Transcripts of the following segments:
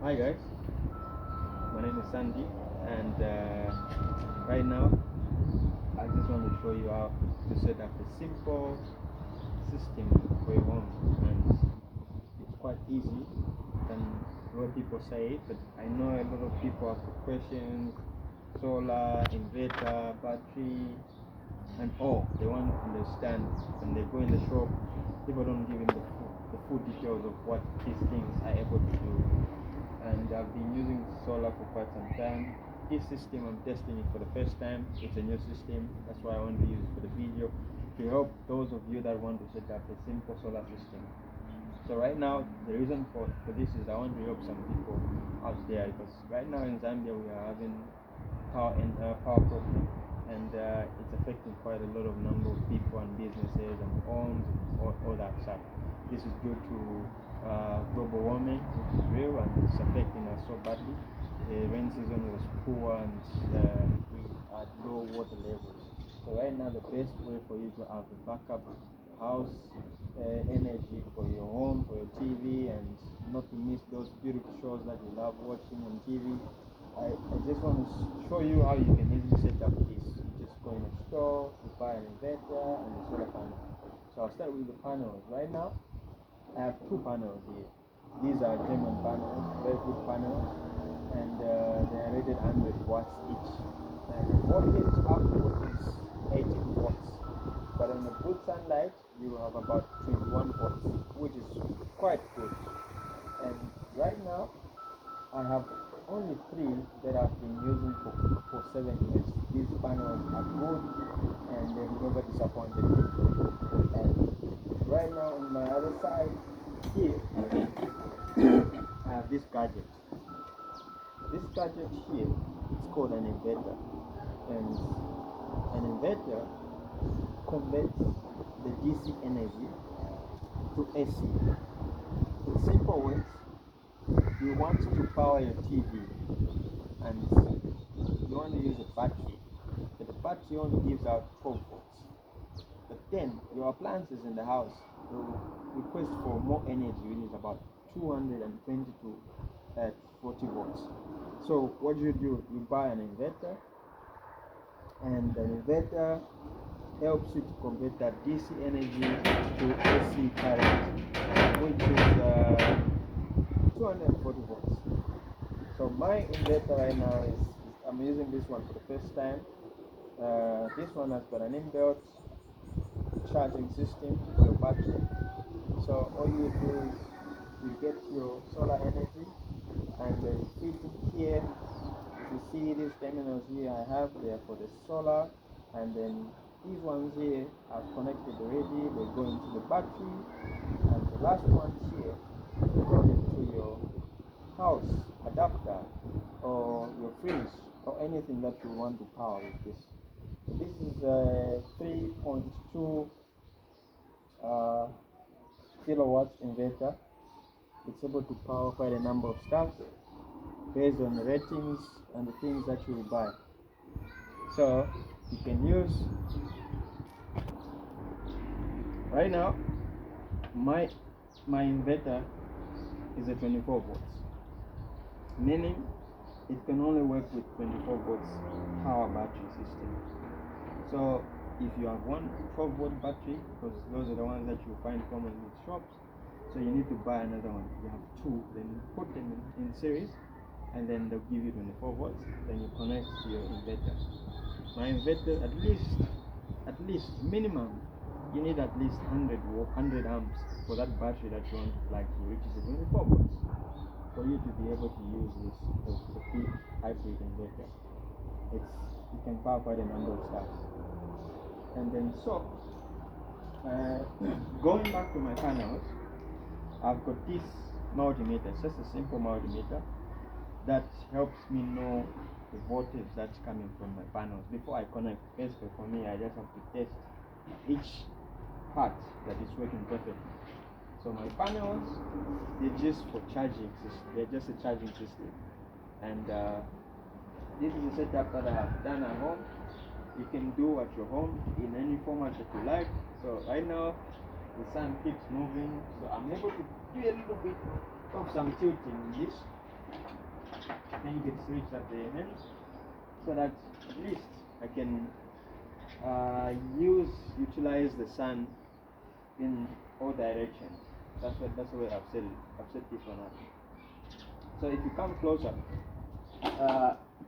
Hi guys, my name is Sandy, and right now I just want to show you how to set up a simple system for your home, and it's quite easy than what people say. But I know a lot of people have questions: solar, inverter, battery, and all. They want to understand when they go in the shop. People don't give them the full details of what these things are able to do. And I've been using solar for quite some time. This system I'm testing it for the first time. It's a new system. That's why I want to use it for the video to help those of you that want to set up a simple solar system. So right now, the reason for this is I want to help some people out there, because right now in Zambia we are having power problem, and it's affecting quite a lot of number of people and businesses and homes and all that stuff. This is due to global warming, which is real, and it's affecting us so badly. The rain season was poor, and we had low water levels. So right now, the best way for you to have a backup house energy for your home, for your TV, and not to miss those beautiful shows that you love watching on TV. I just want to show you how you can easily set up this. You just go in a store, you buy an inverter and a solar panel. So I'll start with the panels. Right now, I have two panels here. These are German panels, very good panels, and they are rated 100 watts each. And the voltage output is 18 watts. But on the good sunlight, you have about 21 watts, which is quite good. And right now, I have only three that I've been using for 7 years. These panels are good, and they've never disappointed me. And right now on my other side here, I have this gadget. This gadget here, it's called an inverter, and an inverter converts the DC energy to AC. In simple words, you want to power your TV, and you want to use a battery, but the battery only gives out 12 volts. But then your appliances in the house will request for more energy, which is about 220 to 40 volts. So what you do, you buy an inverter, and an inverter helps you to convert that DC energy to AC current, which is 240 volts. So my inverter right now is I'm using this one for the first time. This one has got an inbuilt charging system for your battery. So all you do is you get your solar energy, and then feed it here. If you see these terminals here I have, they are for the solar, and then these ones here are connected already. They go into the battery, and the last ones here go into your house adapter or your fridge or anything that you want to power with this. This is a 3.2 kilowatts inverter. It's able to power quite a number of stuff based on the ratings and the things that you will buy. So you can use right now my inverter is a 24 volts, meaning it can only work with 24 volts power battery system. So if you have one 12-volt battery, because those are the ones that you find commonly in shops, so you need to buy another one. You have two, then you put them in series, and then they'll give you 24 volts. Then you connect to your inverter. My inverter, at least minimum, you need at least 100 amps for that battery that you want to plug to, which is 24 volts, for you to be able to use this as a big hybrid inverter. You can power quite a number of stuff. And then going back to my panels, I've got this multimeter. It's just a simple multimeter that helps me know the voltage that's coming from my panels before I connect. Basically for me, I just have to test each part that is working perfectly. So my panels, they're just for charging system. They're just a charging system. And this is a setup that I have done at home. You can do at your home in any format that you like. So right now the sun keeps moving, so I'm able to do a little bit of some tilting in this. I think it's reached at the end, so that at least I can utilize the sun in all directions. That's the way I've set this one up. So if you come closer,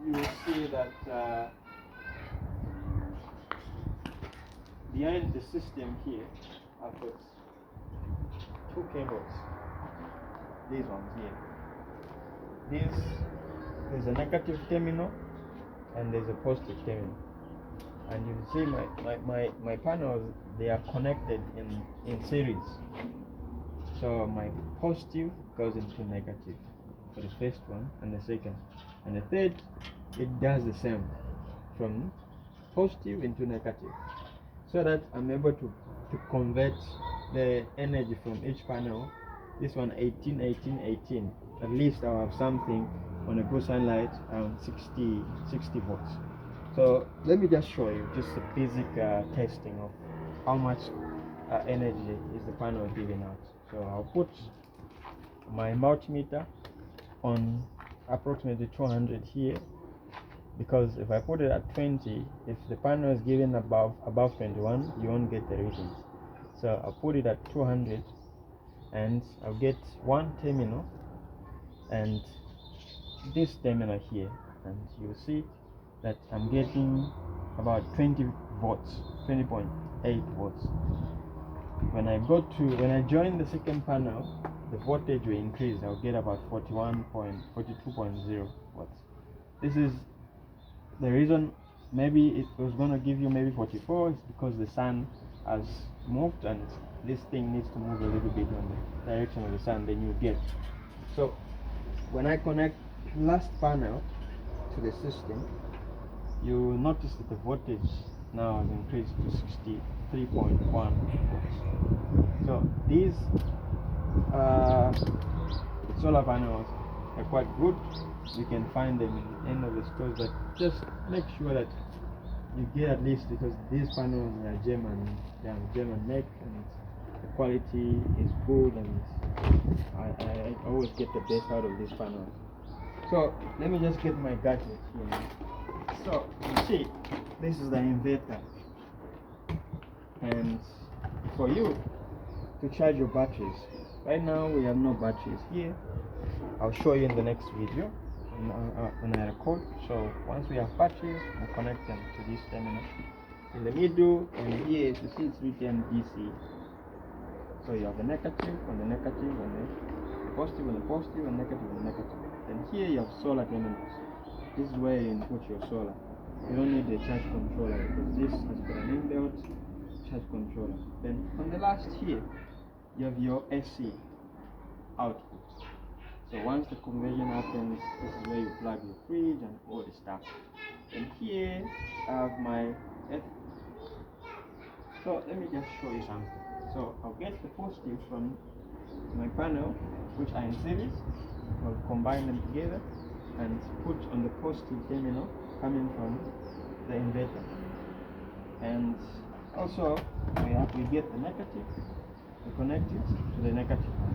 you will see that behind the system here, I've got two cables. These ones here. There's a negative terminal and there's a positive terminal. And you see my panels, they are connected in series. So my positive goes into negative for the first one and the second. And the third, it does the same from positive into negative. So that I'm able to convert the energy from each panel. This one 18, 18, 18. At least I'll have something on a good sunlight around 60 volts. So let me just show you just a basic testing of how much energy is the panel giving out. So I'll put my multimeter on approximately 200 here, because if I put it at 20, if the panel is giving above 21, you won't get the readings. So I'll put it at 200 and I'll get one terminal and this terminal here, and you'll see that I'm getting about 20 volts, 20.8 volts. When I join the second panel, the voltage will increase. I'll get about 42.0 watts. This is the reason. Maybe it was going to give you maybe 44 is because the sun has moved and this thing needs to move a little bit on the direction of the sun, then you get. So when I connect last panel to the system, you will notice that the voltage now has increased to 63.1 volts. So these solar panels are quite good. You can find them in the end of the stores, but just make sure that you get at least, because these panels are German made, and the quality is good, and I always get the best out of these panels. So let me just get my gadget here. So you see, this is the inverter, and for you to charge your batteries, right now we have no batteries here. I'll show you in the next video when I record. So once we have batteries, we'll connect them to this terminal in the middle, and here you see it's written DC. So you have the negative and the negative and the positive and the positive and negative and negative. Then here you have solar terminals. This is where you input your solar. You don't need the charge controller because this has got an inbuilt charge controller. Then on the last here, you have your AC output. So once the conversion happens, this is where you plug your fridge and all the stuff. And here I have my F. So let me just show you something. So I'll get the positive from my panel, which are in series. I'll combine them together and put on the positive terminal coming from the inverter. And also we get the negative, we connect it to the negative one.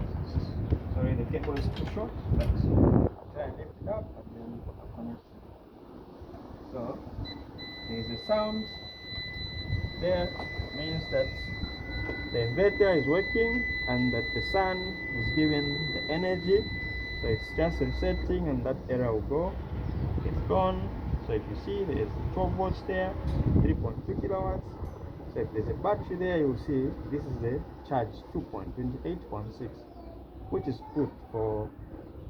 Sorry, the cable is too short, but I'll try and lift it up and then I'll connect it. So there's a sound there, means that the inverter is working and that the sun is giving the energy. So it's just resetting and that error will go. It's gone. So if you see, there's 12 volts there, 3.2 kilowatts. So if there's a battery there, you'll see this is the charge 2.28.6, which is good for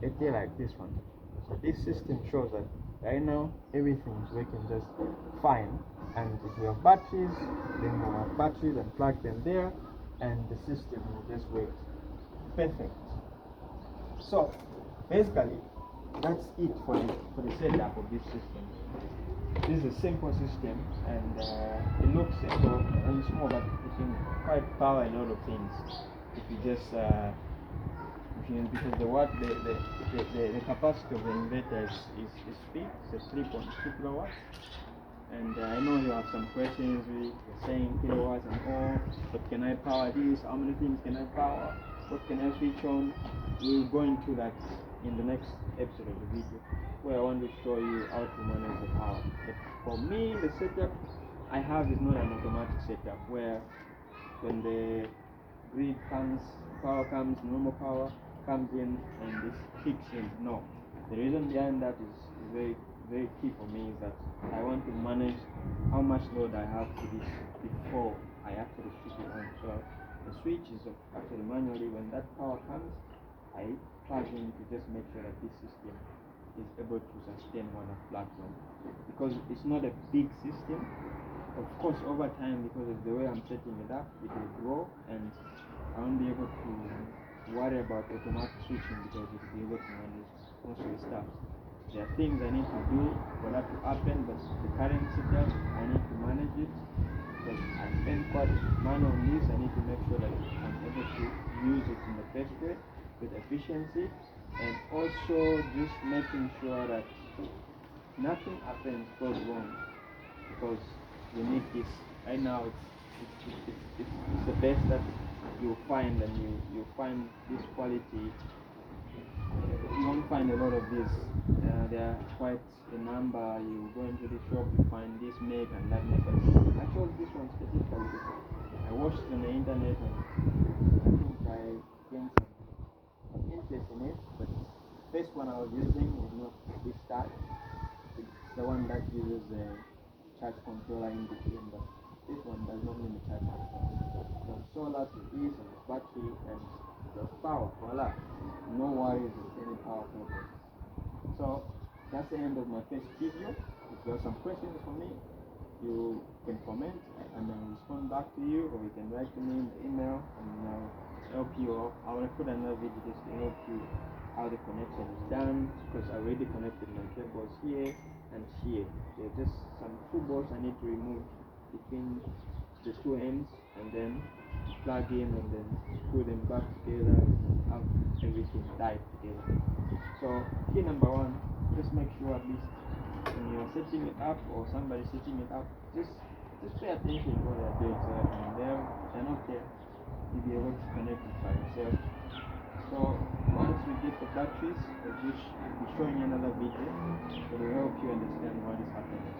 a day like this one. So this system shows that right now everything is working just fine. And if you have batteries, then we'll have batteries and plug them there, and the system will just work perfect. So basically, that's it for the setup of this system. This is a simple system, and it looks simple and small, but it can quite power a lot of things if you just because the capacity of the inverter is big. It's 3.2 kilowatts. And I know you have some questions. You're saying kilowatts and all. But can I power this? How many things can I power? What can I switch on? We'll go into that in the next episode of the video, where I want to show you how to manage the power. But for me, the setup I have is not an automatic setup where when the grid comes, normal power comes in and this kicks in. No. The reason behind that is very, very key for me is that I want to manage how much load I have to this before I actually switch it on. So the switch is actually manually. When that power comes, I plug in to just make sure that this system is able to sustain when I plug on. Because it's not a big system. Of course, over time, because of the way I'm setting it up, it will grow and I won't be able to worry about automatic switching because it will be able to manage most of the stuff. There are things I need to do for that to happen, but the current setup, I need to manage it because I spend quite money on this. I need to make sure that I'm able to use it in the best way with efficiency, and also just making sure that nothing happens goes wrong, because you need this. Right now it's the best that you'll find, and you find this quality. You won't find a lot of this. There are quite a number. You go into the shop, you find this make and that make. I chose this one specifically because I watched on the internet and I think I gained some interest in it. But the first one I was using is not this type. It's the one that uses a charge controller in between, but this one does not need a charge controller. From solar to this and battery and the power, voila. No worries with any power problem. So that's the end of my first video. If you have some questions for me, you can comment and I'll respond back to you, or you can write to me in the email and I'll help you. I will put another video just to help you how the connection is done, because I already connected my cables here and here. There are just some two bolts I need to remove between the two ends and then plug in and then screw them back together and have everything tied together. So key number one, just make sure at least when you're setting it up or somebody setting it up, just pay attention to what they're doing, so that when they're not there, you'll be able to connect it by yourself. So once we get the batteries, I'll be showing you another video that will help you understand what is happening.